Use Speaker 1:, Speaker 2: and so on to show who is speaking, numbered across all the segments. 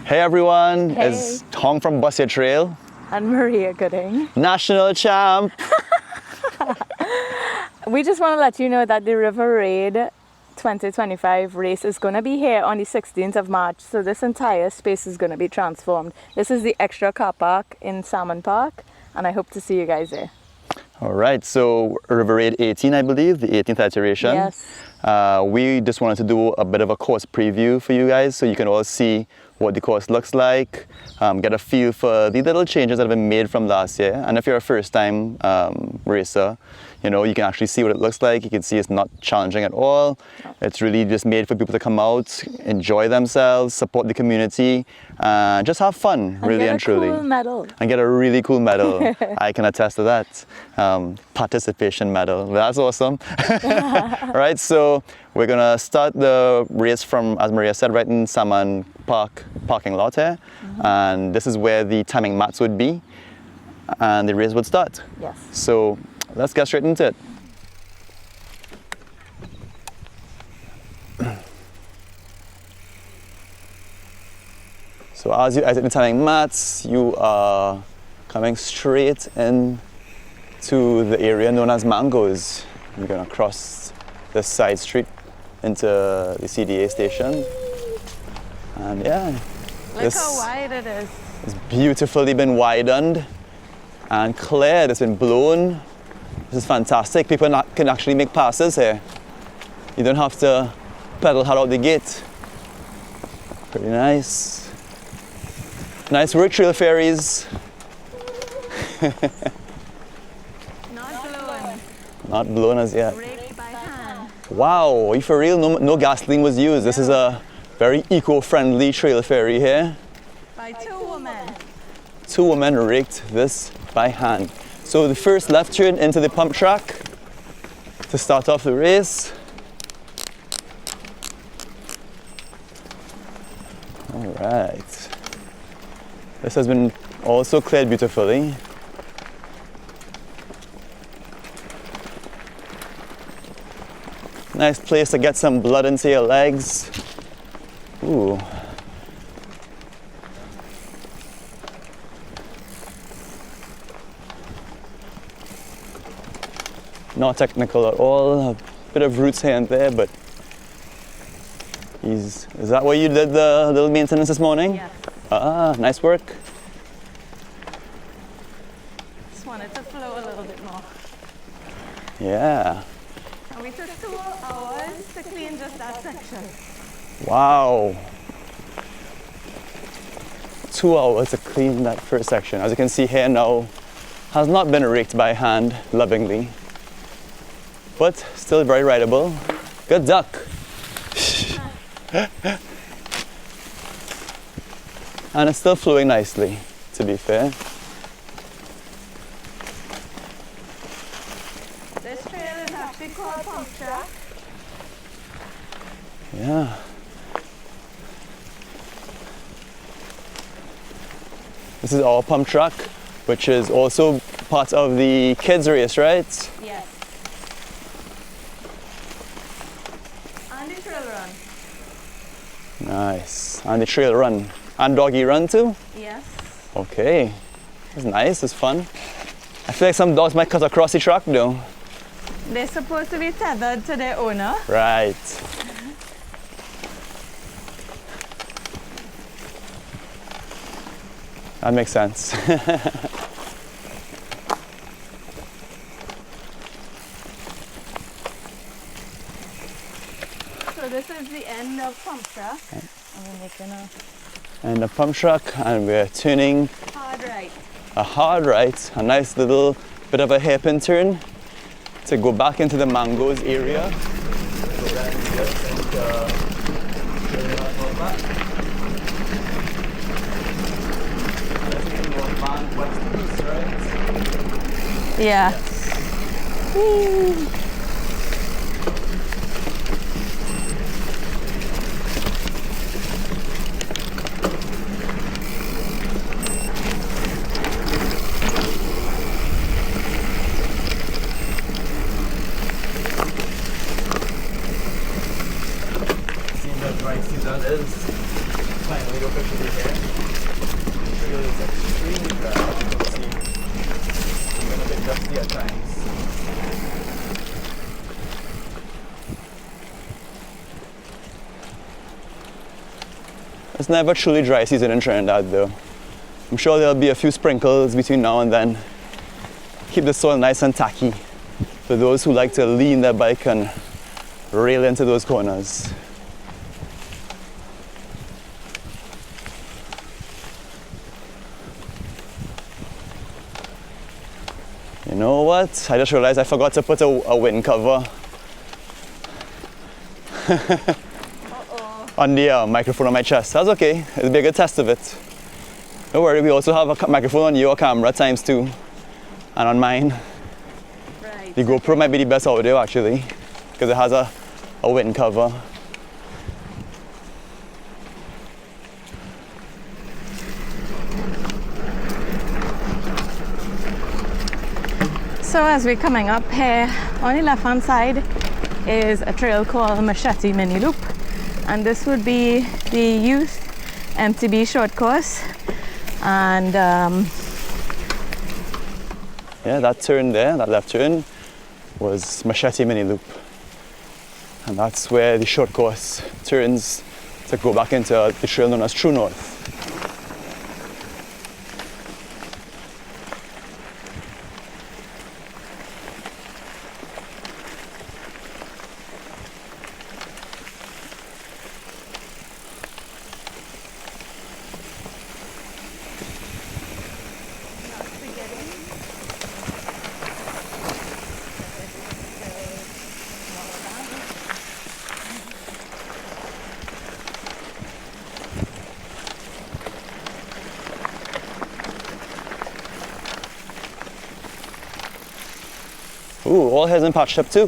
Speaker 1: Hey everyone,
Speaker 2: Hey.
Speaker 1: it's Tom from Bus Your Trail,
Speaker 2: And Maria Gooding.
Speaker 1: national champ.
Speaker 2: We just want to let you know that the River Raid 2025 race is going to be here on the 16th of March. So this entire space is going to be transformed. This is the extra car park in Salmon Park, and I hope to see you guys there.
Speaker 1: All right, so River Raid 18, I believe, the 18th iteration.
Speaker 2: Yes.
Speaker 1: We just wanted to do a bit of a course preview for you guys so you can all see what the course looks like, get a feel for the little changes that have been made from last year. And if you're a first-time racer, you know, you can actually see what it looks like. You can see it's not challenging at all. It's really just made for people to come out, enjoy themselves, support the community, just have fun, really and truly.
Speaker 2: Cool medal.
Speaker 1: And get a really cool medal. I can attest to that. Participation medal. That's awesome. Right, so we're gonna start the race from, as Maria said, right in Salmon Park parking lot here. And this is where the timing mats would be. And the race would start.
Speaker 2: Yes.
Speaker 1: So let's get straight into it. So as you exit the timing mats, you are coming straight in to the area known as Mangoes. You're gonna cross this side street into the CDA station. And yeah,
Speaker 2: Look how wide it is.
Speaker 1: it's beautifully been widened and cleared. It's been blown. This is fantastic. People can actually make passes here. You don't have to pedal hard out the gate. Pretty nice. Nice work, trail ferries.
Speaker 2: Not blown.
Speaker 1: Not blown as yet.
Speaker 2: Raked by hand.
Speaker 1: Wow, are you for real? No gasoline was used. This is a very eco-friendly trail ferry here.
Speaker 2: By two women.
Speaker 1: Two women raked this by hand. So the first left turn into the pump track to start off the race. All right. This has been also cleared beautifully. Nice place to get some blood into your legs. Ooh. Not technical at all. A bit of roots here and there, but is that where you did the little maintenance this morning?
Speaker 2: Yes.
Speaker 1: Ah, nice work.
Speaker 2: Just wanted to flow a little bit more.
Speaker 1: Yeah.
Speaker 2: And we took 2 hours to clean just that section.
Speaker 1: Wow. 2 hours to clean that first section. As you can see here now, has not been raked by hand, lovingly. But still very rideable. Good duck. And it's still flowing nicely, to be fair.
Speaker 2: This trail is actually called Pump Track.
Speaker 1: Yeah. This is our pump track, which is also part of the kids race, right?
Speaker 2: Yes. And the trail run.
Speaker 1: Nice. And the trail run. And doggy run too?
Speaker 2: Yes.
Speaker 1: Okay. It's nice, it's fun. I feel like some dogs might cut across the track though.
Speaker 2: They're supposed to be tethered to their owner.
Speaker 1: Right. That makes sense.
Speaker 2: So this is the end of Pump Track. And we're making
Speaker 1: And the pump track, and we're turning
Speaker 2: a hard right.
Speaker 1: a hard right, a nice little bit of a hairpin turn to go back into the Mangoes area. So then just turn it back. West to east, right?
Speaker 2: Yeah. Whee.
Speaker 1: Seeing that dry season is finally officially actually here. The trail is extremely dry, as you can see. Even a bit dusty at times. It's never truly dry season in Trinidad though. I'm sure there'll be a few sprinkles between now and then. Keep the soil nice and tacky for those who like to lean their bike and rail into those corners. You know what? I just realized I forgot to put a wind cover on the microphone on my chest. That's okay. It'll be a good test of it. Don't worry, we also have a microphone on your camera times 2 and on mine.
Speaker 2: Right.
Speaker 1: The GoPro might be the best audio actually because it has a wind cover.
Speaker 2: So as we're coming up here, on the left hand side is a trail called Machete Mini Loop, and this would be the youth MTB short course. And
Speaker 1: yeah, that turn there, that left turn, was Machete Mini Loop, and that's where the short course turns to go back into the trail known as True North. Ooh, all hasn't patched up too.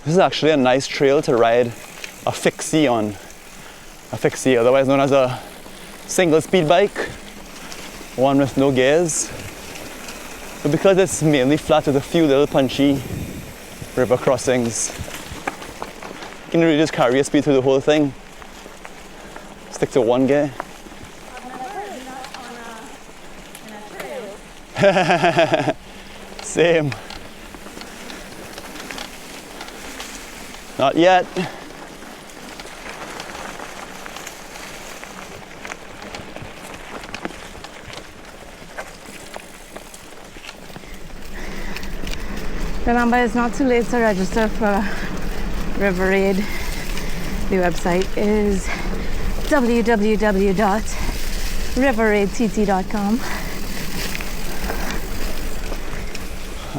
Speaker 1: This is actually a nice trail to ride a fixie on. A fixie, otherwise known as a single speed bike, one with no gears. But because it's mainly flat with a few little punchy river crossings, you can really just carry your speed through the whole thing. Stick to one gear. Same. Not yet.
Speaker 2: remember, it's not too late to register for River Raid. The website is www.riverraidtt.com.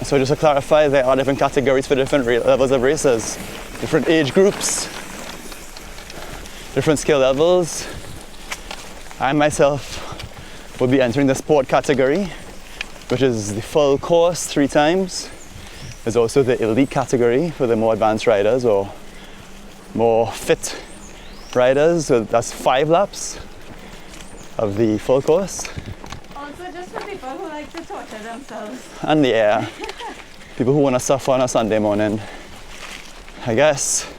Speaker 1: So just to clarify, there are different categories for different levels of races, different age groups, different skill levels. I myself will be entering the sport category, which is the full course 3 times. There's also the elite category for the more advanced riders or more fit riders. So that's 5 laps of the full course.
Speaker 2: Also just for people who like to torture themselves.
Speaker 1: And yeah, people who want to suffer on a Sunday morning. I guess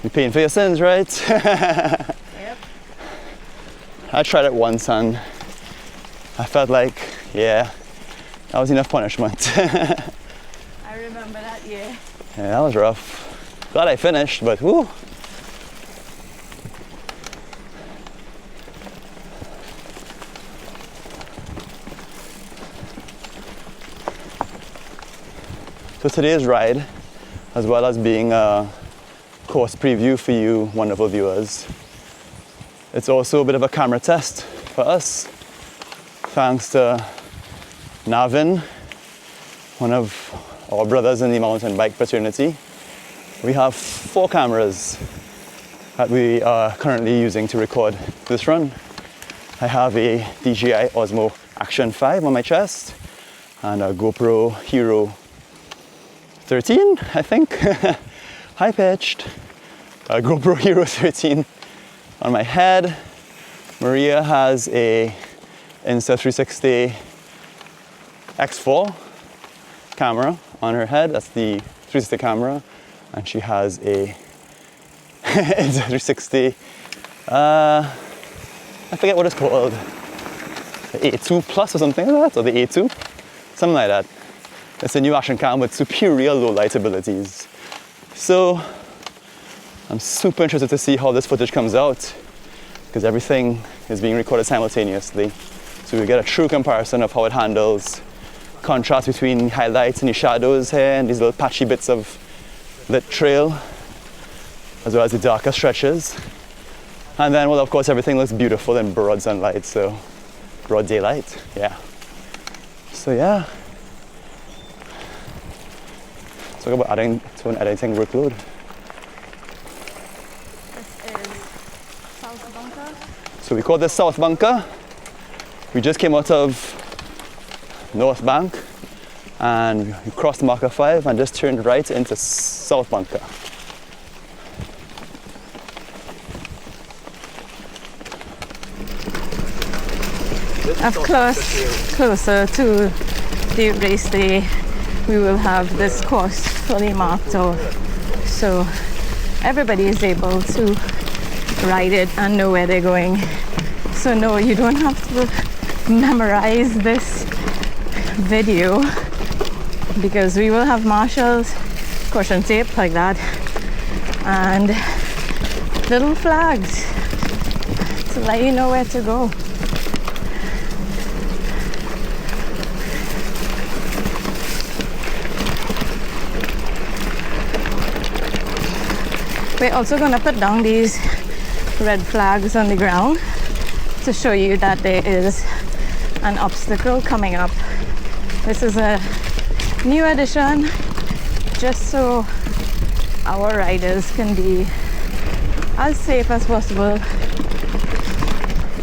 Speaker 1: you're paying for your sins, right?
Speaker 2: Yep.
Speaker 1: I tried it once and I felt like, yeah, that was enough punishment.
Speaker 2: I remember that year.
Speaker 1: Yeah, that was rough. Glad I finished, but whoo. So today's ride, as well as being a course preview for you wonderful viewers, it's also a bit of a camera test for us. Thanks to Navin, one of our brothers in the mountain bike fraternity. We have 4 cameras that we are currently using to record this run. I have a DJI Osmo Action 5 on my chest and a GoPro Hero 13, I think, high-pitched, a GoPro Hero 13 on my head, Maria has a Insta360 X4 camera on her head. That's the 360 camera. And she has a Insta360, I forget what it's called, the A2 Plus or something like that, or the A2, something like that. It's a new action cam with superior low light abilities. So I'm super interested to see how this footage comes out, because everything is being recorded simultaneously. So we get a true comparison of how it handles contrast between highlights and the shadows here and these little patchy bits of lit trail, as well as the darker stretches. And then, well, of course, everything looks beautiful in broad sunlight, so broad daylight, yeah. So yeah, let's talk about adding to an editing workload.
Speaker 2: This is South Bunker.
Speaker 1: So we call this South Bunker. We just came out of North Bank and we crossed Marker 5 and just turned right into South Bunker.
Speaker 2: Closer to the race day, we will have this course fully marked off, so everybody is able to ride it and know where they're going. So no, you don't have to memorize this video, because we will have marshals, caution tape like that, and little flags to let you know where to go. We're also going to put down these red flags on the ground to show you that there is an obstacle coming up. This is a new addition, just so our riders can be as safe as possible,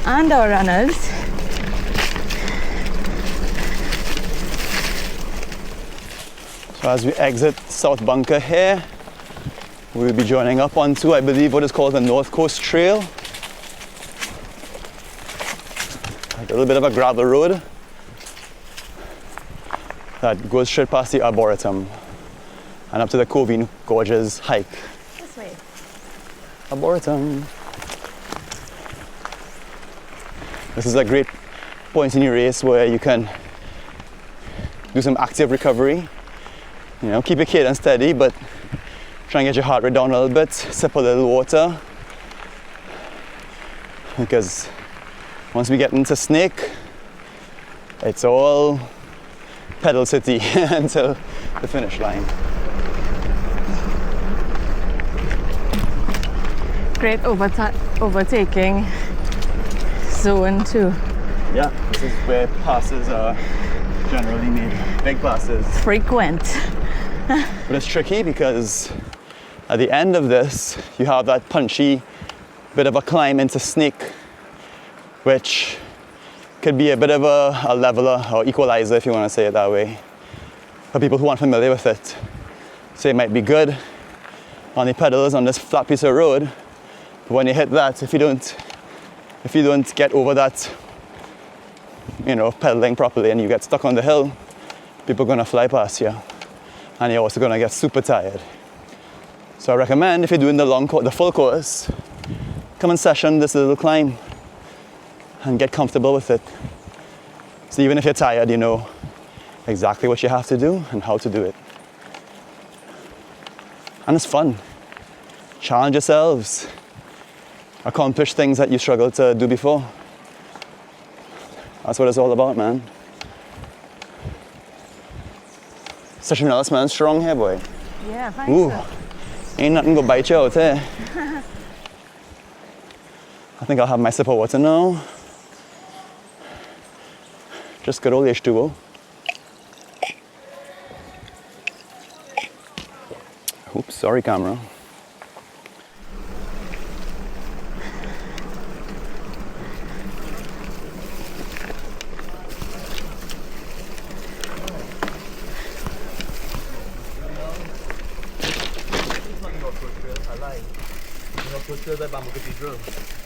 Speaker 2: and our runners.
Speaker 1: So as we exit South Bunker here, we'll be joining up onto, I believe, what is called the North Coast Trail. A little bit of a gravel road that goes straight past the Arboretum and up to the Covine Gorges hike.
Speaker 2: This way.
Speaker 1: Arboretum. This is a great point in your race where you can do some active recovery. You know, keep your cadence steady, but try and get your heart rate down a little bit, sip a little water, because once we get into Snake, it's all pedal city until the finish line.
Speaker 2: Great overtaking zone too.
Speaker 1: Yeah, this is where passes are generally made, big passes.
Speaker 2: Frequent.
Speaker 1: But it's tricky because at the end of this, you have that punchy bit of a climb into Snake, which could be a bit of a leveler or equalizer, if you want to say it that way, for people who aren't familiar with it. So it might be good on the pedals on this flat piece of road, but when you hit that, if you don't get over that, you know, pedaling properly, and you get stuck on the hill, people are going to fly past you, and you're also going to get super tired. So I recommend, if you're doing the full course, come and session this little climb and get comfortable with it. So even if you're tired, you know exactly what you have to do and how to do it. And it's fun. Challenge yourselves. Accomplish things that you struggled to do before. That's what it's all about, man. Session else, man. Strong here, boy.
Speaker 2: Yeah, thanks.
Speaker 1: Ooh. Ain't nothing go bite you out here. I think I'll have my sip of water now. Just good old H2O. Oops, sorry camera.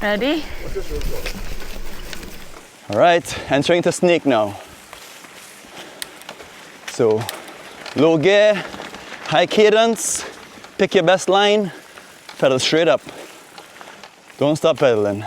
Speaker 2: Ready?
Speaker 3: What's this road for?
Speaker 1: All right, entering to snake now. So, low gear, high cadence, pick your best line, pedal straight up. Don't stop pedaling.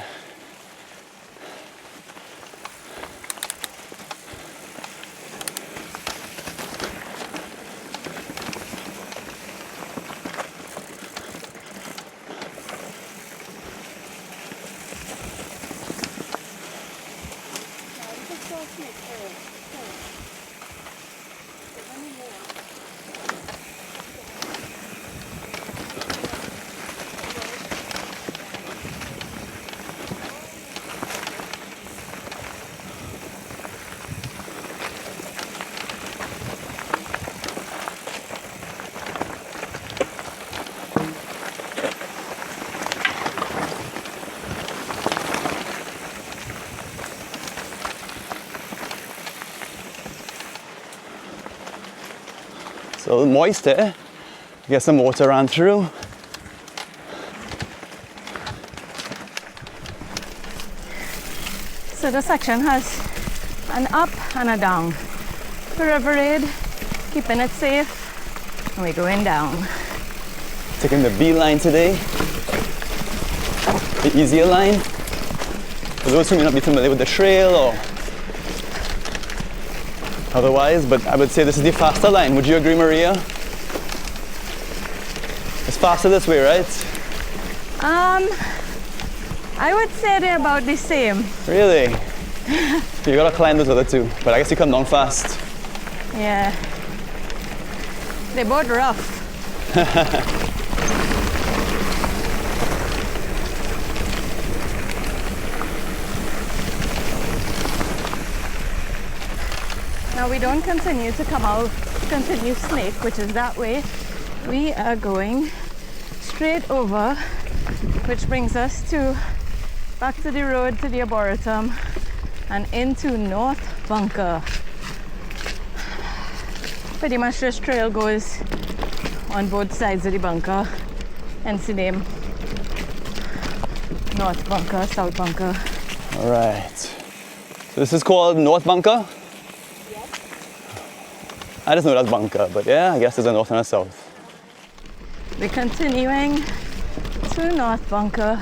Speaker 1: It's a little moist there. Get some water ran through.
Speaker 2: So the section has an up and a down. The river raid, keeping it safe, and we're going down.
Speaker 1: Taking the B line today. The easier line. For those who may not be familiar with the trail or otherwise, but I would say this is the faster line. Would you agree, Maria? It's faster this way, right?
Speaker 2: I would say they're about the same.
Speaker 1: Really? You gotta climb those other two, but I guess you come down fast.
Speaker 2: Yeah. They're both rough. Now we don't continue to continue snake, which is that way. We are going straight over, which brings us back to the road to the Arboretum and into North Bunker. Pretty much this trail goes on both sides of the bunker, hence the name North Bunker, South Bunker.
Speaker 1: All right. So this is called North Bunker? I just know that's bunker, but yeah, I guess there's a north and a south.
Speaker 2: We're continuing to North Bunker.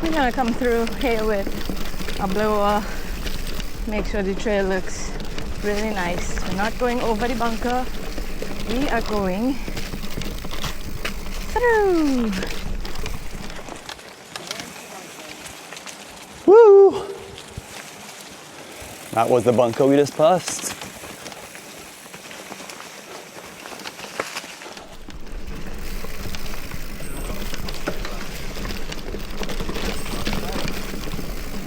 Speaker 2: We're gonna come through here with a blower, make sure the trail looks really nice. We're not going over the bunker, we are going through.
Speaker 1: Woo! That was the bunker we just passed.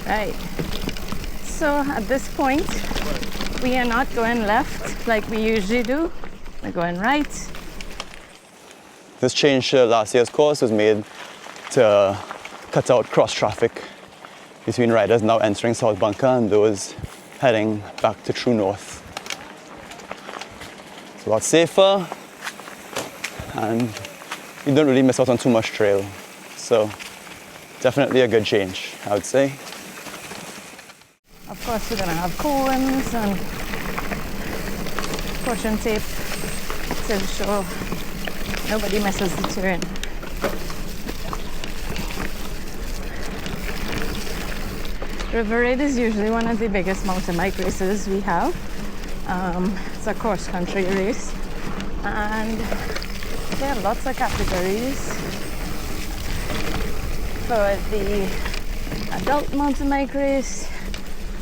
Speaker 2: Right. So at this point, we are not going left like we usually do. We're going right.
Speaker 1: This change to last year's course was made to cut out cross traffic between riders now entering South Bunker and those heading back to true north. It's a lot safer and you don't really miss out on too much trail. So definitely a good change, I would say.
Speaker 2: Of course, we're gonna have cones and caution tape to ensure nobody misses the turn. River Raid is usually one of the biggest mountain bike races we have. It's a cross-country race, and there are lots of categories. For the adult mountain bike race,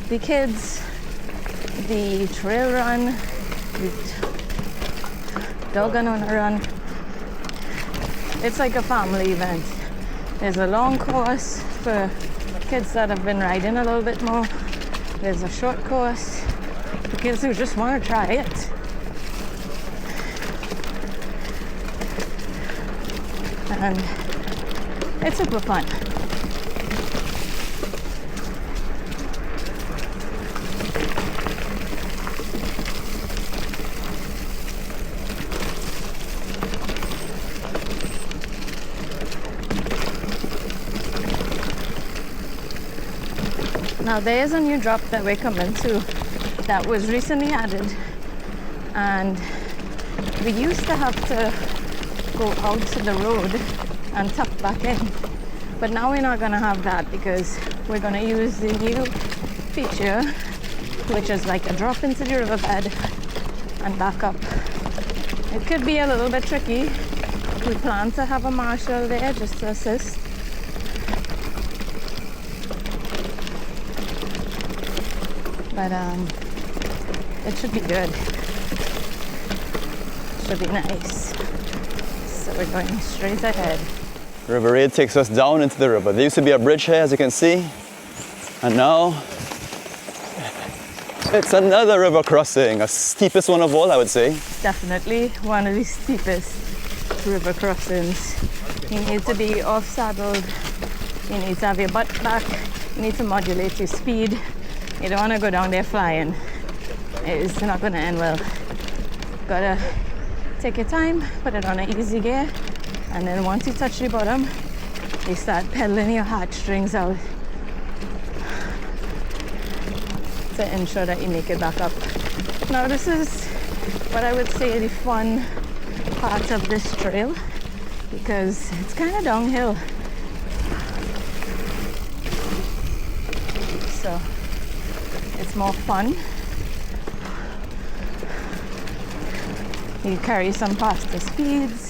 Speaker 2: the kids, the trail run, the dog and owner run. It's like a family event. There's a long course for kids that have been riding a little bit more. There's a short course for kids who just want to try it. And it's super fun. Now there's a new drop that we're coming to that was recently added, and we used to have to go out to the road and tuck back in, but now we're not going to have that because we're going to use the new feature, which is like a drop into the riverbed and back up. It could be a little bit tricky. We plan to have a marshal there just to assist. But it should be good. Should be nice. So we're going straight ahead.
Speaker 1: River Raid takes us down into the river. There used to be a bridge here, as you can see, and now it's another river crossing, a steepest one of all, I would say.
Speaker 2: Definitely one of the steepest river crossings. You need to be off-saddled. You need to have your butt back. You need to modulate your speed. You don't want to go down there flying. It's not going to end well. Gotta take your time, put it on an easy gear, and then once you touch the bottom, you start pedaling your heartstrings out to ensure that you make it back up. Now this is what I would say the fun part of this trail, because it's kind of downhill. So it's more fun. You carry some faster speeds.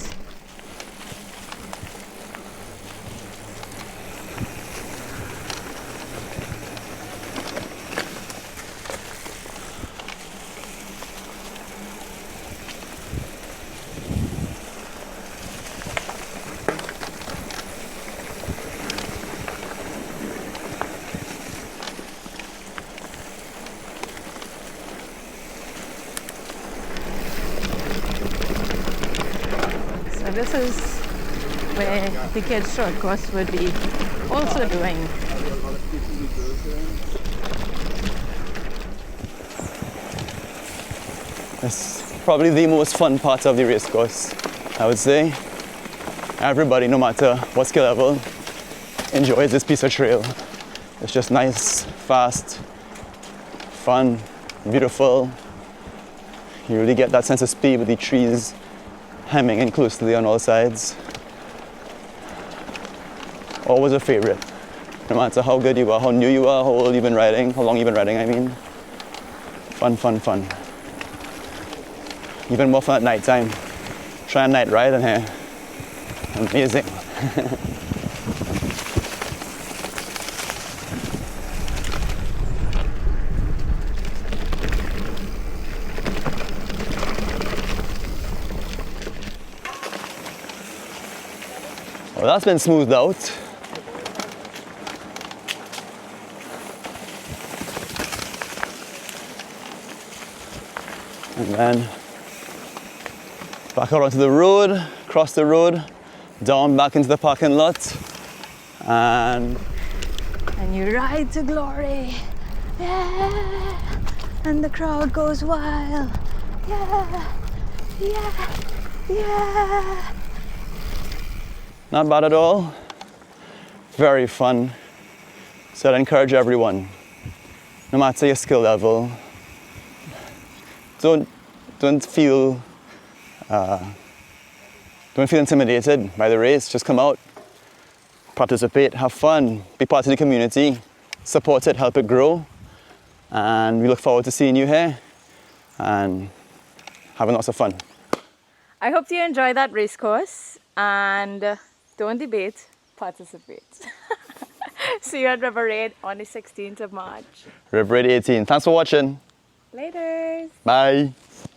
Speaker 2: This is where the kids' short course would be also doing.
Speaker 1: It's probably the most fun part of the race course, I would say. Everybody, no matter what skill level, enjoys this piece of trail. It's just nice, fast, fun, beautiful. You really get that sense of speed with the trees hemming in closely on all sides. Always a favorite. No matter how good you are, how new you are, how old you've been riding, how long you've been riding, I mean. Fun, fun, fun. Even more fun at night time. Try a night ride in here. Amazing. Well, that's been smoothed out. And then back out onto the road, cross the road, down back into the parking lot, and
Speaker 2: you ride to glory. Yeah. And the crowd goes wild. Yeah. Yeah. Yeah.
Speaker 1: not bad at all. Very fun. So I'd encourage everyone, no matter your skill level, don't feel intimidated by the race. Just come out, participate, have fun, be part of the community, support it, help it grow, and we look forward to seeing you here and having lots of fun.
Speaker 2: I hope you enjoy that race course, and don't debate, participate. See you at River Raid on the 16th of March.
Speaker 1: River Raid 18. Thanks for watching.
Speaker 2: Later.
Speaker 1: Bye.